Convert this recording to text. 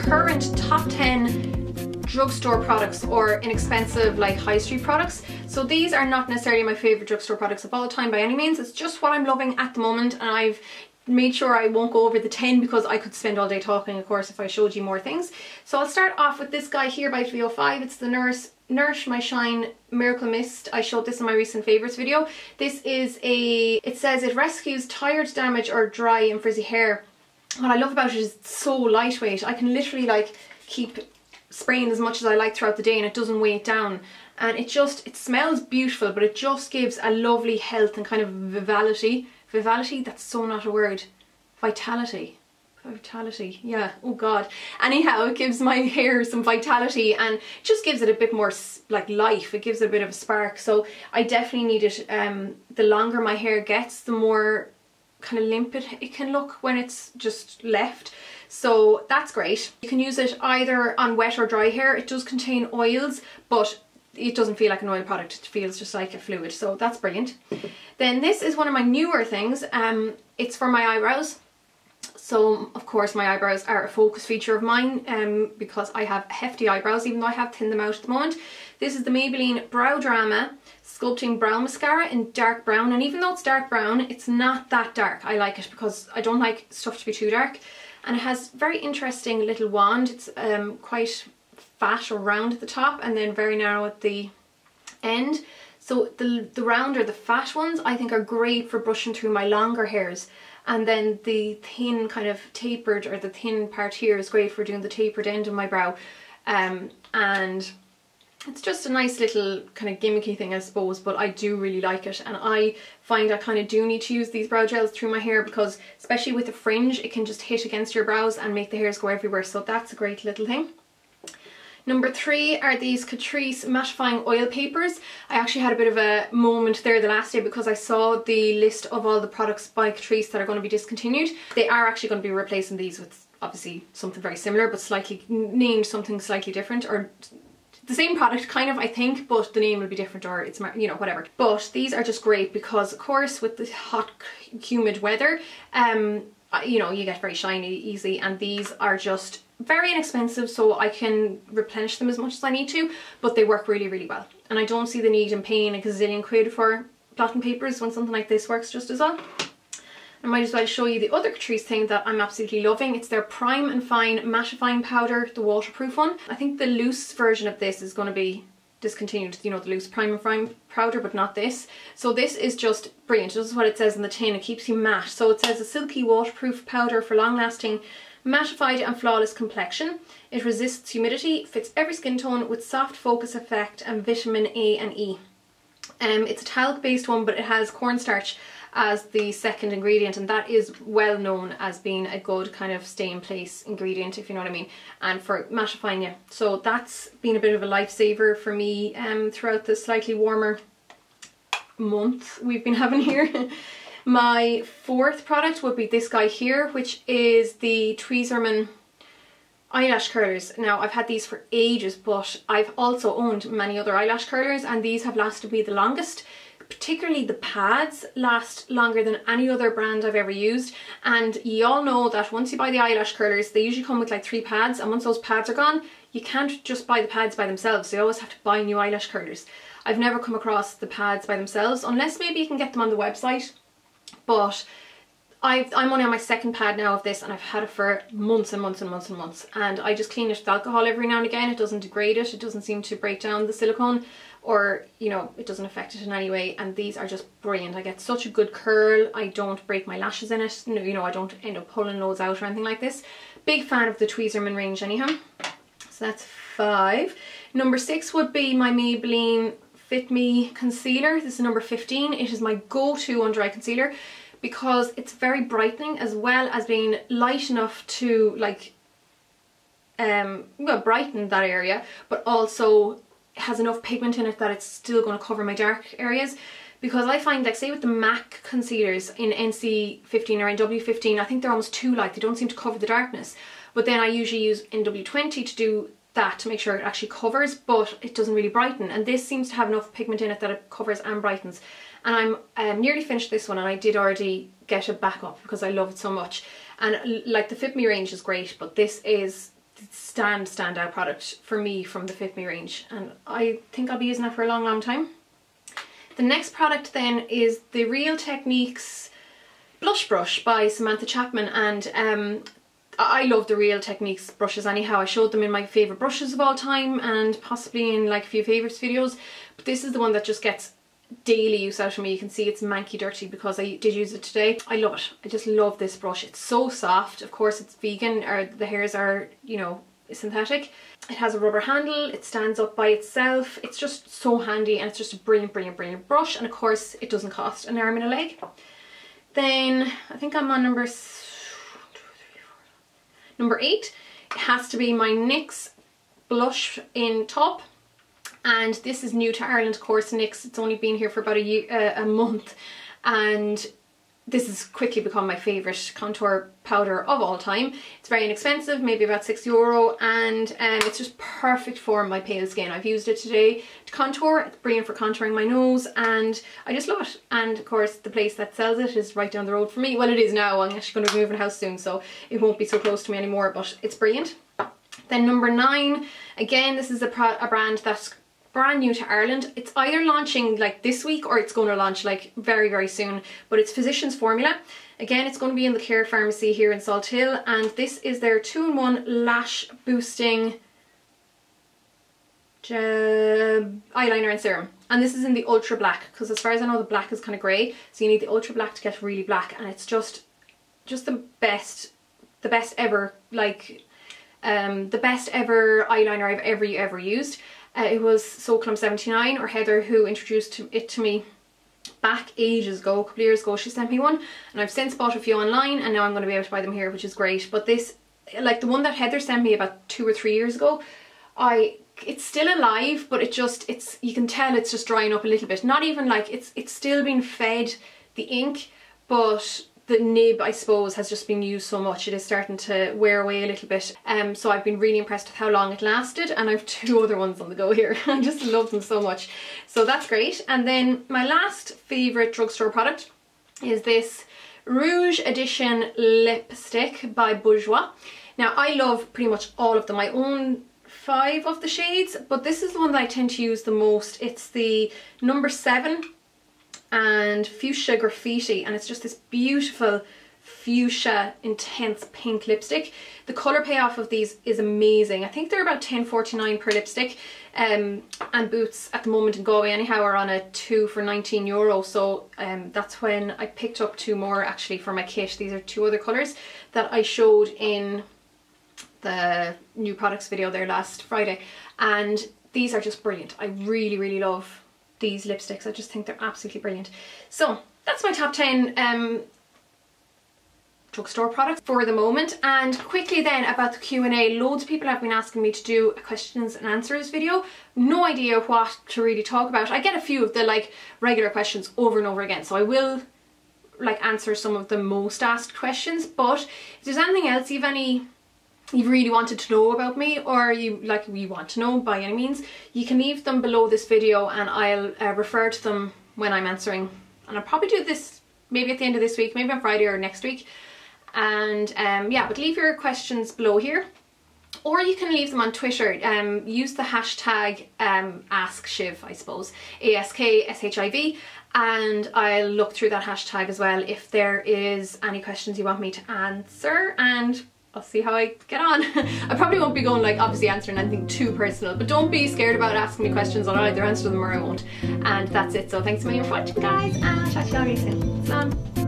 current top 10 drugstore products or inexpensive like high street products. So these are not necessarily my favourite drugstore products of all time by any means. It's just what I'm loving at the moment, and I've made sure I won't go over the 10 because I could spend all day talking, of course, if I showed you more things. So I'll start off with this guy here by VO5. It's the Nourish My Shine Miracle Mist. I showed this in my recent favourites video. This is it says it rescues tired, damaged or dry and frizzy hair. What I love about it is it's so lightweight. I can literally like keep spraying as much as I like throughout the day and it doesn't weigh it down. And it smells beautiful, but it just gives a lovely health and kind of vitality. Vitality? That's so not a word. Vitality. Vitality, yeah, oh god. Anyhow, it gives my hair some vitality and just gives it a bit more like life. It gives it a bit of a spark. So I definitely need it. The longer my hair gets, the more kind of limp it can look when it's just left. So that's great. You can use it either on wet or dry hair. It does contain oils, but it doesn't feel like an oil product. It feels just like a fluid, so that's brilliant. Then this is one of my newer things. It's for my eyebrows. So of course my eyebrows are a focus feature of mine because I have hefty eyebrows, even though I have thinned them out at the moment. This is the Maybelline Brow Drama Sculpting Brow Mascara in dark brown, and even though it's dark brown, it's not that dark. I like it because I don't like stuff to be too dark, and it has very interesting little wand. It's quite fat or round at the top and then very narrow at the end. So the round or the fat ones I think are great for brushing through my longer hairs, and then the thin kind of tapered, or the thin part here, is great for doing the tapered end of my brow. And it's just a nice little kind of gimmicky thing, I suppose, but I do really like it. And I find I kind of do need to use these brow gels through my hair because, especially with the fringe, it can just hit against your brows and make the hairs go everywhere. So that's a great little thing. Number 3 are these Catrice Mattifying Oil Papers. I actually had a bit of a moment there the last day because I saw the list of all the products by Catrice that are going to be discontinued. They are actually going to be replacing these with obviously something very similar, but slightly named something slightly different, or the same product kind of, I think, but the name will be different, or it's, you know, whatever. But these are just great because of course with the hot humid weather, you know, you get very shiny easily, and these are just very inexpensive, so I can replenish them as much as I need to, but they work really, really well. And I don't see the need in paying a gazillion quid for blotting papers when something like this works just as well. I might as well show you the other Catrice thing that I'm absolutely loving. It's their Prime and Fine Mattifying Powder, the waterproof one. I think the loose version of this is going to be discontinued, you know, the loose Prime and Fine powder, but not this. So this is just brilliant. This is what it says in the tin. It keeps you matte. So it says a silky waterproof powder for long-lasting mattified and flawless complexion. It resists humidity, fits every skin tone with soft focus effect and vitamin A and E. It's a talc based one, but it has cornstarch as the second ingredient, and that is well known as being a good kind of stay in place ingredient, if you know what I mean, and for mattifying you. So that's been a bit of a lifesaver for me throughout the slightly warmer month we've been having here. My 4th product would be this guy here, which is the Tweezerman eyelash curlers. Now I've had these for ages, but I've also owned many other eyelash curlers, and these have lasted me the longest. Particularly the pads last longer than any other brand I've ever used, and you all know that once you buy the eyelash curlers, they usually come with like 3 pads, and once those pads are gone, you can't just buy the pads by themselves, so you always have to buy new eyelash curlers. I've never come across the pads by themselves, unless maybe you can get them on the website, but I'm only on my 2nd pad now of this, and I've had it for months and months and months and months, and I just clean it with alcohol every now and again. It doesn't degrade it, it doesn't seem to break down the silicone, or, you know, it doesn't affect it in any way, and these are just brilliant. I get such a good curl, I don't break my lashes in it, you know, I don't end up pulling loads out or anything like this. Big fan of the Tweezerman range anyhow. So that's 5. Number 6 would be my Maybelline Fit Me Concealer. This is number 15. It is my go-to under eye concealer because it's very brightening, as well as being light enough to like well, brighten that area, but also has enough pigment in it that it's still going to cover my dark areas. Because I find, like, say with the MAC concealers in NC15 or NW15, I think they're almost too light, they don't seem to cover the darkness. But then I usually use NW20 to do that, to make sure it actually covers, but it doesn't really brighten. And this seems to have enough pigment in it that it covers and brightens. And I'm nearly finished this one, and I did already get a backup because I love it so much. And like the Fit Me range is great, but this is standout product for me from the Fit Me range, and I think I'll be using that for a long time. The next product then is the Real Techniques blush brush by Samantha Chapman, and I love the Real Techniques brushes anyhow. I showed them in my favourite brushes of all time and possibly in like a few favourites videos, but this is the one that just gets daily use out of me. You can see it's manky dirty because I did use it today. I love it. I just love this brush. It's so soft. Of course it's vegan, or the hairs are, you know, synthetic. It has a rubber handle, it stands up by itself. It's just so handy, and it's just a brilliant brush, and of course it doesn't cost an arm and a leg. Then I think I'm on number 8. It has to be my NYX blush in taupe, and this is new to Ireland, of course. NYX, it's only been here for about a month, and this has quickly become my favourite contour powder of all time. It's very inexpensive, maybe about €6, and it's just perfect for my pale skin. I've used it today to contour. It's brilliant for contouring my nose, and I just love it. And of course the place that sells it is right down the road from me. Well, it is now. I'm actually going to be moving house soon, so it won't be so close to me anymore, but it's brilliant. Then number 9, again, this is a brand that's brand new to Ireland. It's either launching like this week or it's going to launch like very soon, but it's Physicians Formula. Again, it's going to be in the Care Pharmacy here in Salt Hill, and this is their 2-in-1 lash boosting eyeliner and serum, and this is in the ultra black, because as far as I know the black is kind of grey, so you need the ultra black to get really black, and it's just the best ever, like the best ever eyeliner I've ever used. It was SoClum79, or Heather, who introduced it to me back ages ago, a couple of years ago. She sent me one, and I've since bought a few online, and now I'm going to be able to buy them here, which is great. But this, like the one that Heather sent me about 2 or 3 years ago, it's still alive, but you can tell it's just drying up a little bit. Not even like it's still being fed the ink, but the nib, I suppose, has just been used so much, it is starting to wear away a little bit. So I've been really impressed with how long it lasted, and I have 2 other ones on the go here. I just love them so much. So that's great. And then my last favourite drugstore product is this Rouge Edition lipstick by Bourjois. Now, I love pretty much all of them. I own 5 of the shades, but this is the one that I tend to use the most. It's the number 7 and Fuchsia Graffiti, and it's just this beautiful fuchsia intense pink lipstick. The colour payoff of these is amazing. I think they're about £10.49 per lipstick, and Boots at the moment in Galway anyhow are on a 2 for €19, so that's when I picked up 2 more actually for my kit. These are 2 other colours that I showed in the new products video there last Friday, and these are just brilliant. I really love these lipsticks. I just think they're absolutely brilliant. So that's my top 10 drugstore products for the moment. And quickly then about the Q&A, loads of people have been asking me to do a questions and answers video. No idea what to really talk about. I get a few of the like regular questions over and over again, so I will like answer some of the most asked questions, but if there's anything else you've really wanted to know about me, or you want to know by any means, you can leave them below this video, and I'll refer to them when I'm answering. And I'll probably do this maybe at the end of this week, maybe on Friday or next week. And yeah, but leave your questions below here, or you can leave them on Twitter. Use the hashtag AskShiv, I suppose, ASKSHIV, and I'll look through that hashtag as well if there is any questions you want me to answer, and I'll see how I get on. I probably won't be going like obviously answering anything too personal, but don't be scared about asking me questions. I'll either answer them or I won't. And that's it. So thanks a million for watching, guys, and I'll chat to you all really soon. Salam.